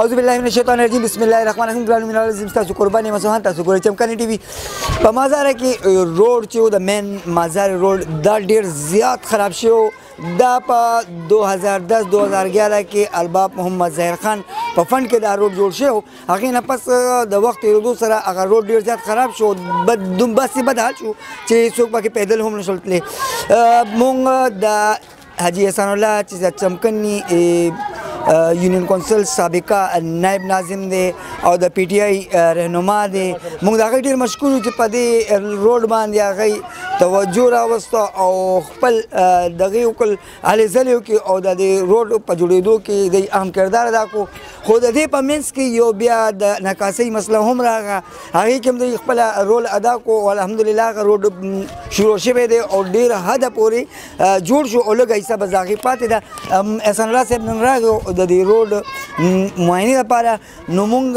اعوذ بالله من الشیطان الرجیم بسم الله الرحمن الرحیم ګرانو مینه والو تاسو قرباني مسوهان تاسو ګورئ چمکاني ټي وي په مازار کې روډ چې د مین مازار روډ دا ډیر زیات خراب شو دا په 2010 2011 کې الباب محمد ظاهر خان په فند کې دا روډ جوړ شو هغه نه پس د وخت تیریدو سره هغه روډ ډیر زیات خراب شو بس بدحال شو چې څوک پکې پیدل هم نشول تللی مونږ د حاجی احسان الله چې چمکني یونین کونسل سابقه نائب ناظم دی او د پی ټی آی رهنما دی موږ د هغه ډېر مشکور یو چې په دې روډ باندې هغه توجه راوسته او خپل دغه وکړ هلې ځلې وکړي او د دې روډ په جوړېدو کې د اهم کردار ادا کړو خو د دې په منځ کې یو بیا د نکاسۍ مسله هم راغله هغې کې هم دوی خپله رول ادا کړو او الحمدلله هغه روډ شروع شوی دی او ډېر حده پورې جوړ شو او لږه حصه به هغې پاتې ده احسان الله صاحب نن راغی د دې روډ معاینې لپاره نو مونږ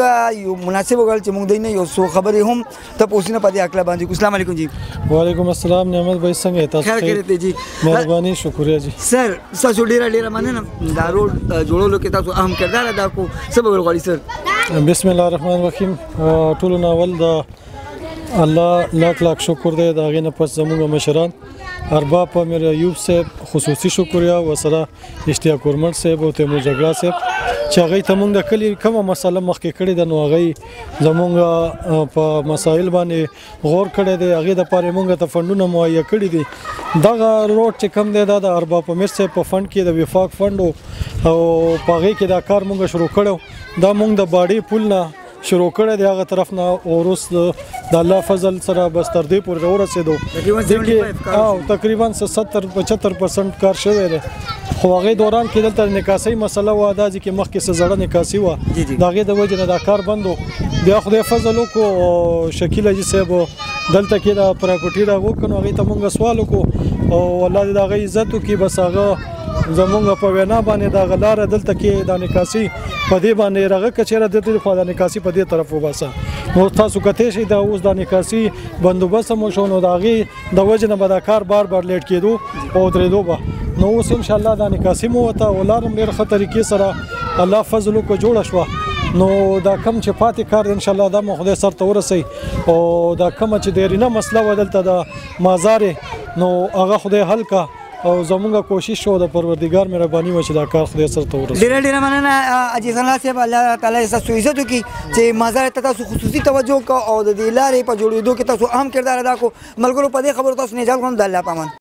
یو مناسب وګڼل چې مونږ دوی نه یو څو خبرې هم تپوسونه په دې هکله باندې کړو. السلام علیکم جی. وعلیکم السلام نعمت بھائی څنګه تاسو خیر خیریت دی جی. مهرباني شکریہ جی. سر تاسو ډیره مننه دا روډ جوړولو کې تاسو اهم کردار ادا کړو څه به وغواړئ سر؟ بسم الله الرحمن الرحیم. ټولو نه اول د الله لاک شکر دی د هغې نه پس زموږ مشران ارباب امیر ایوب صاحب خصوصي شکریه ورسره اشتیاق ورمن صاحب او تیمور جګړه صاحب چې هغوی ته موږ د کلي کومه مسله مخکې کړې ده نو هغوی زموږ په مسایل باندې غور کړی دی هغې دپاره موږ ته فنډونه مهیا کړي دي دغه روډ چې کوم دی دا د ارباب امیر صاحب په فنډ کې د وفاق فنډ او په هغې کې دا کار موږ شروع کړی دا موږ د باډې پل نه شروع کړی دی هغه طرف نه او وروسته د الله فضل سره بس تر دې پورې ورسېدو او تقریبا 70-75% کار شوی دی خو هغې دوران کې دلته نکاسۍ مسله وه دا چې مخکې څه زړه نکاسي وه د هغې د وجې نه دا کار بند و بیا خدای فضل وکړو او شکیل حاجي صاحب دلته کې د پراپرټي دا وکړو نو هغې ته مونږ سوال وکړو او الله دې د هغې عزت وکړي بس هغه زمونږ په وینا باندې دغه لاره دلته کې د نکاسي په دې باندې رغه که چېرې دلته خو د نکاسي په دې طرف وباسه نو تاسو کتی شئ دا اوس د نکاسي بندوبست هم وشو نو د هغې د وجې نه به دا کار بار لیټ کېدو او درېدو به نو اوس انشاءالله دا نکاسي مو وته او لار هم ډېر ښه طریقې سره الله فضل وکړو جوړه شوه نو دا کم چې پاتې کار دی انشاءالله دا مو خدای سر ته ورسوي او دا کومه چې دیرینه مسله وه دلته د مازار نو هغه خدای حل کا او زمونږ کوشش شو د پروردګار مهرباني وه چې دا کار خدای سر ته ورسوي. ډېره مننه حاجي احسان الله صاحب الله تعالی ستاسو عزت وکړي چې مازار ته تاسو خصوصي توجه وکړه او د دې لارې په جوړېدو کې تاسو اهم کردار ادا کړو. ملګرو په دې خبرو تاسو نه اجازه غواړم د الله په امان.